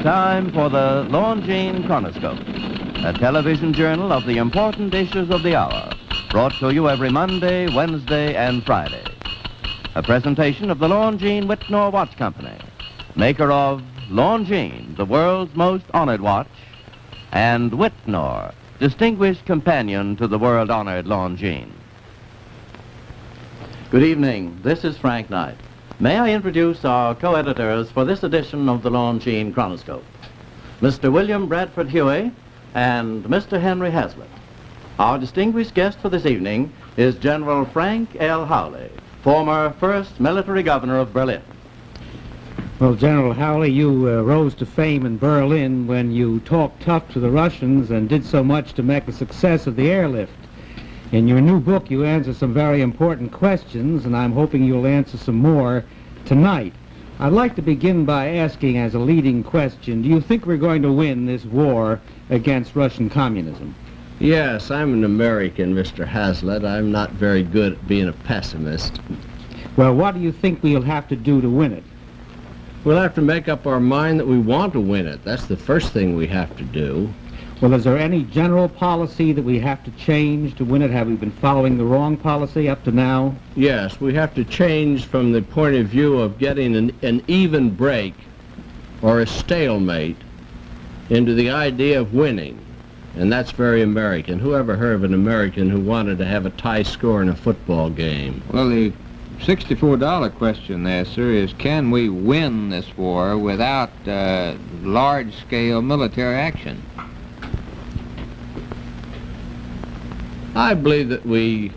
time for the Longines Chronoscope, a television journal of the important issues of the hour, brought to you every Monday, Wednesday, and Friday. A presentation of the Longines Whitnor Watch Company, maker of Longines, the world's most honored watch, and Whitnor, distinguished companion to the world-honored Longines. Good evening. This is Frank Knight. May I introduce our co-editors for this edition of the Longines Chronoscope, Mr. William Bradford Huey and Mr. Henry Hazlitt. Our distinguished guest for this evening is General Frank L. Howley, former first military governor of Berlin. Well, General Howley, you rose to fame in Berlin when you talked tough to the Russians and did so much to make a success of the airlift. In your new book, you answer some very important questions, and I'm hoping you'll answer some more tonight. I'd like to begin by asking, as a leading question, do you think we're going to win this war against Russian communism? Yes, I'm an American, Mr. Hazlitt. I'm not very good at being a pessimist. Well, what do you think we'll have to do to win it? We'll have to make up our mind that we want to win it. That's the first thing we have to do. Well, is there any general policy that we have to change to win it? Have we been following the wrong policy up to now? Yes, we have to change from the point of view of getting an even break or a stalemate into the idea of winning. And that's very American. Who ever heard of an American who wanted to have a tie score in a football game? Well, the $64 question there, sir, is can we win this war without large-scale military action? I believe that we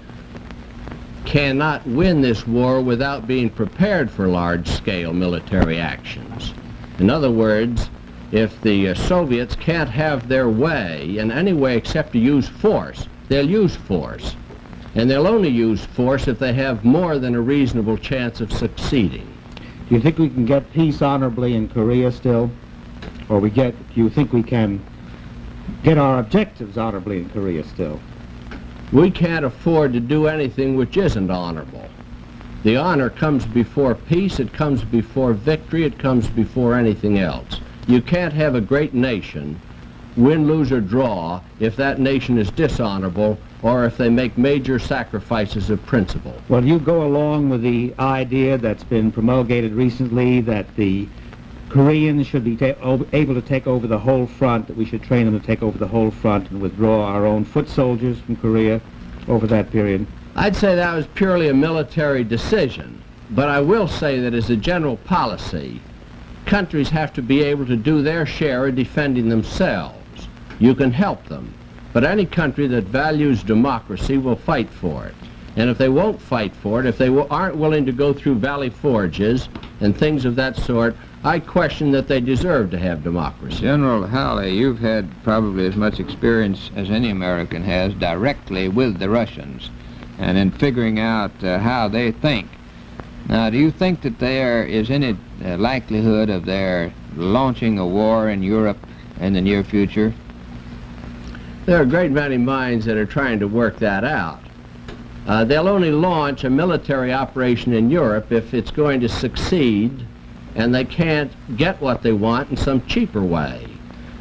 cannot win this war without being prepared for large-scale military actions. In other words, if the Soviets can't have their way in any way except to use force, they'll use force. And they'll only use force if they have more than a reasonable chance of succeeding. Do you think we can get peace honorably in Korea still? Or do you think we can get our objectives honorably in Korea still? We can't afford to do anything which isn't honorable. The honor comes before peace, it comes before victory, it comes before anything else. You can't have a great nation win, lose, or draw if that nation is dishonorable or if they make major sacrifices of principle. Well, you go along with the idea that's been promulgated recently that the Koreans should be able to take over the whole front, that we should train them to take over the whole front and withdraw our own foot soldiers from Korea over that period? I'd say that was purely a military decision, but I will say that as a general policy, countries have to be able to do their share of defending themselves. You can help them, but any country that values democracy will fight for it. And if they won't fight for it, if they aren't willing to go through valley forges and things of that sort, I question that they deserve to have democracy. General Howley, you've had probably as much experience as any American has directly with the Russians and in figuring out how they think. Now, do you think that there is any likelihood of their launching a war in Europe in the near future? There are a great many minds that are trying to work that out. They'll only launch a military operation in Europe if it's going to succeed and they can't get what they want in some cheaper way.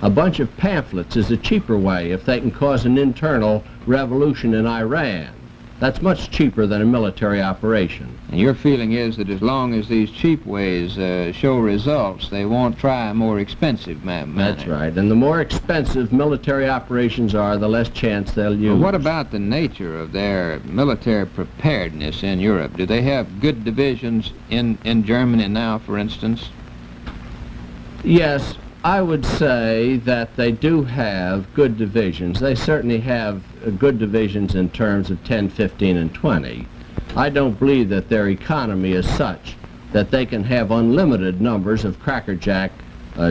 A bunch of pamphlets is a cheaper way if they can cause an internal revolution in Iran. That's much cheaper than a military operation. And your feeling is that as long as these cheap ways show results, they won't try a more expensive manner. That's right. And the more expensive military operations are, the less chance they'll use. Well, what about the nature of their military preparedness in Europe? Do they have good divisions in Germany now, for instance? Yes, I would say that they do have good divisions. They certainly have good divisions in terms of 10, 15, and 20. I don't believe that their economy is such that they can have unlimited numbers of crackerjack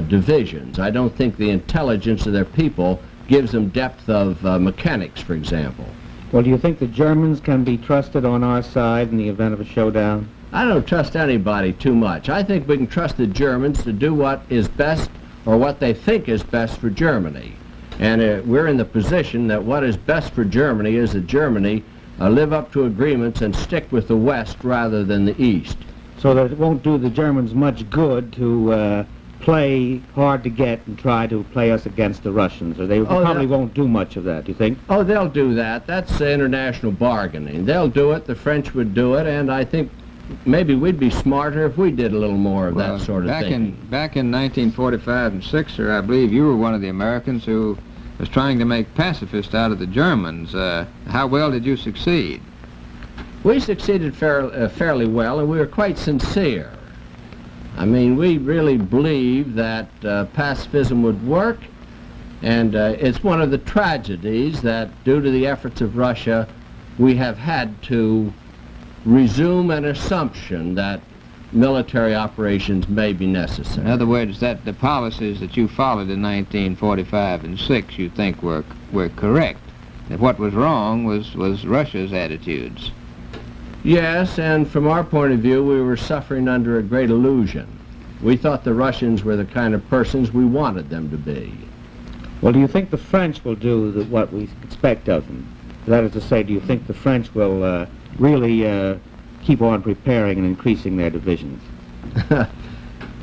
divisions. I don't think the intelligence of their people gives them depth of mechanics, for example. Well, do you think the Germans can be trusted on our side in the event of a showdown? I don't trust anybody too much. I think we can trust the Germans to do what is best or what they think is best for Germany. And we're in the position that what is best for Germany is that Germany live up to agreements and stick with the West rather than the East. So that it won't do the Germans much good to play hard to get and try to play us against the Russians? Or they probably won't do much of that, do you think? Oh, they'll do that. That's international bargaining. They'll do it, the French would do it, and I think maybe we'd be smarter if we did a little more of that sort of thing. Back in 1945 and 6, sir, I believe you were one of the Americans who was trying to make pacifists out of the Germans. How well did you succeed? We succeeded fairly well, and we were quite sincere. I mean, we really believed that pacifism would work, and it's one of the tragedies that, due to the efforts of Russia, we have had to resume an assumption that military operations may be necessary. In other words, that the policies that you followed in 1945 and 6 you think were correct. That what was wrong was Russia's attitudes. Yes, and from our point of view, we were suffering under a great illusion. We thought the Russians were the kind of persons we wanted them to be. Well, do you think the French will do what we expect of them? That is to say, do you think the French will really keep on preparing and increasing their divisions?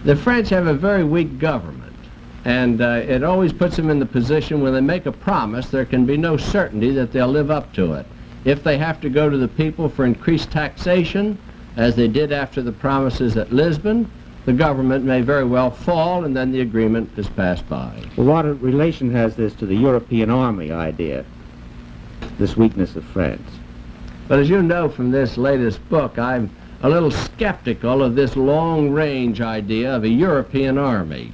The French have a very weak government, and it always puts them in the position when they make a promise, there can be no certainty that they'll live up to it. If they have to go to the people for increased taxation, as they did after the promises at Lisbon, the government may very well fall, and then the agreement is passed by. Well, what relation has this to the European army idea, this weakness of France? But as you know from this latest book, I'm a little skeptical of this long-range idea of a European army.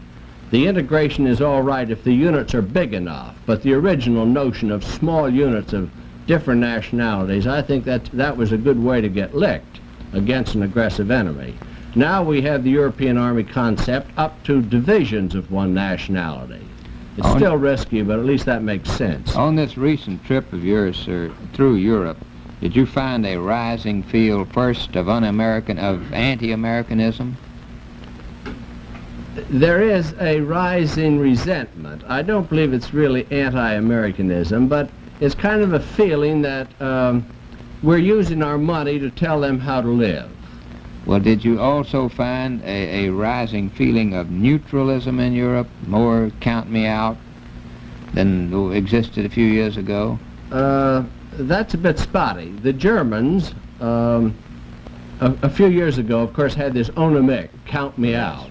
The integration is all right if the units are big enough, but the original notion of small units of different nationalities, I think that was a good way to get licked against an aggressive enemy. Now we have the European army concept up to divisions of one nationality. It's still risky, but at least that makes sense. On this recent trip of yours, sir, through Europe, did you find a rising feel first of anti-Americanism? There is a rising resentment. I don't believe it's really anti-Americanism, but it's kind of a feeling that we're using our money to tell them how to live. Well, did you also find a rising feeling of neutralism in Europe, more count me out, than existed a few years ago? That's a bit spotty. The Germans, a few years ago, of course, had this Onamic, count me out.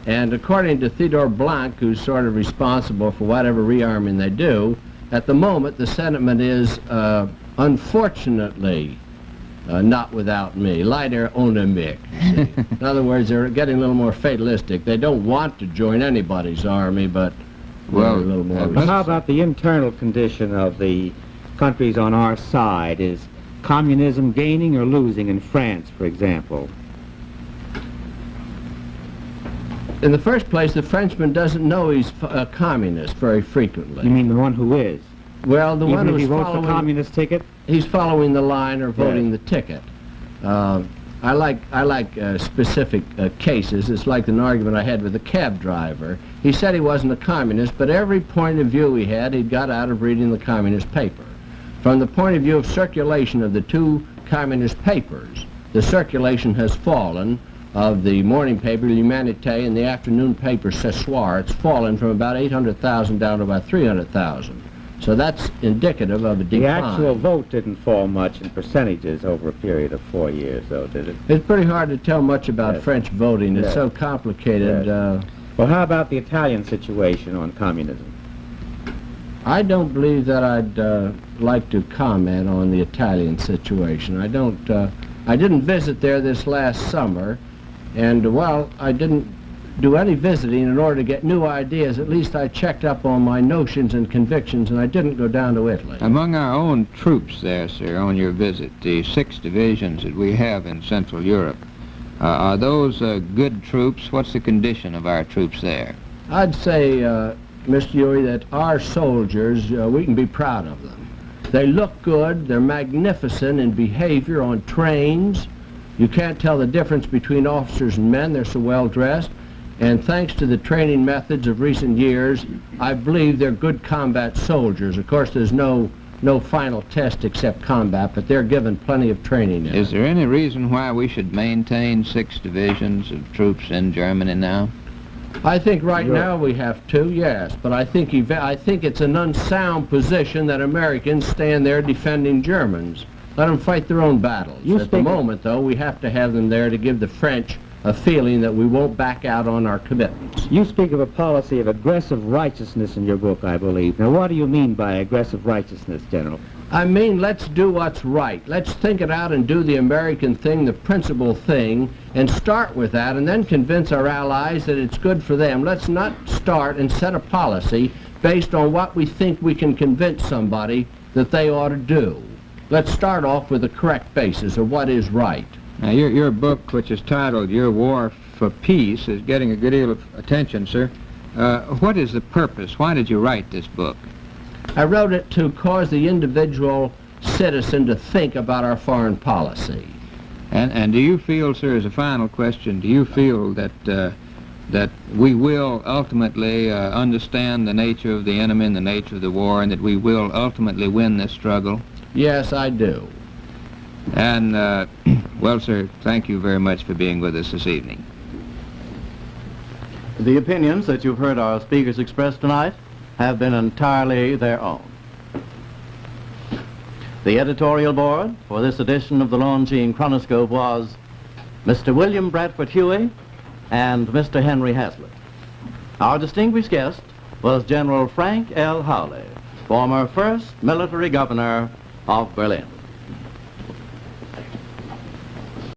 And according to Theodore Blanc, who's sort of responsible for whatever rearming they do, at the moment the sentiment is, unfortunately, not without me. Leider ohne mich. In other words, they're getting a little more fatalistic. They don't want to join anybody's army, but well, a little more. But how about the internal condition of the countries on our side? Is communism gaining or losing in France, for example? In the first place, the Frenchman doesn't know he's a communist very frequently. You mean the one who is? Well, the one who's he votes following the communist ticket? He's following the line or voting the ticket. I like specific cases. It's like an argument I had with a cab driver. He said he wasn't a communist, but every point of view he had, he'd got out of reading the communist paper. From the point of view of circulation of the two communist papers, the circulation has fallen of the morning paper, L'Humanité, and the afternoon paper, Ce Soir. It's fallen from about 800,000 down to about 300,000. So that's indicative of a decline. The actual vote didn't fall much in percentages over a period of 4 years, though, did it? It's pretty hard to tell much about French voting. It's so complicated. Well, how about the Italian situation on communism? I don't believe that I'd like to comment on the Italian situation. I didn't visit there this last summer, and while I didn't do any visiting in order to get new ideas, at least I checked up on my notions and convictions, and I didn't go down to Italy. Among our own troops there, sir, on your visit, the 6 divisions that we have in Central Europe, are those good troops? What's the condition of our troops there? I'd say, Mr. Huey, that our soldiers, we can be proud of them. They look good, they're magnificent in behavior on trains. You can't tell the difference between officers and men, they're so well dressed. And thanks to the training methods of recent years, I believe they're good combat soldiers. Of course, there's no final test except combat, but they're given plenty of training in Is there any reason why we should maintain 6 divisions of troops in Germany now? I think right now we have to, yes, but I think it's an unsound position that Americans stand there defending Germans. Let them fight their own battles. At the moment, though, we have to have them there to give the French a feeling that we won't back out on our commitments. You speak of a policy of aggressive righteousness in your book, I believe. Now, what do you mean by aggressive righteousness, General? I mean, let's do what's right. Let's think it out and do the American thing, the principal thing, and start with that, and then convince our allies that it's good for them. Let's not start and set a policy based on what we think we can convince somebody that they ought to do. Let's start off with the correct basis of what is right. Now, your book, which is titled Your War for Peace, is getting a good deal of attention, sir. What is the purpose? Why did you write this book? I wrote it to cause the individual citizen to think about our foreign policy. And do you feel, sir, as a final question, do you feel that that we will ultimately understand the nature of the enemy and the nature of the war, and that we will ultimately win this struggle? Yes, I do. And, well, sir, thank you very much for being with us this evening. The opinions that you've heard our speakers express tonight have been entirely their own. The editorial board for this edition of the Longines Chronoscope was Mr. William Bradford Huey and Mr. Henry Hazlitt. Our distinguished guest was General Frank L. Howley, former first military governor of Berlin.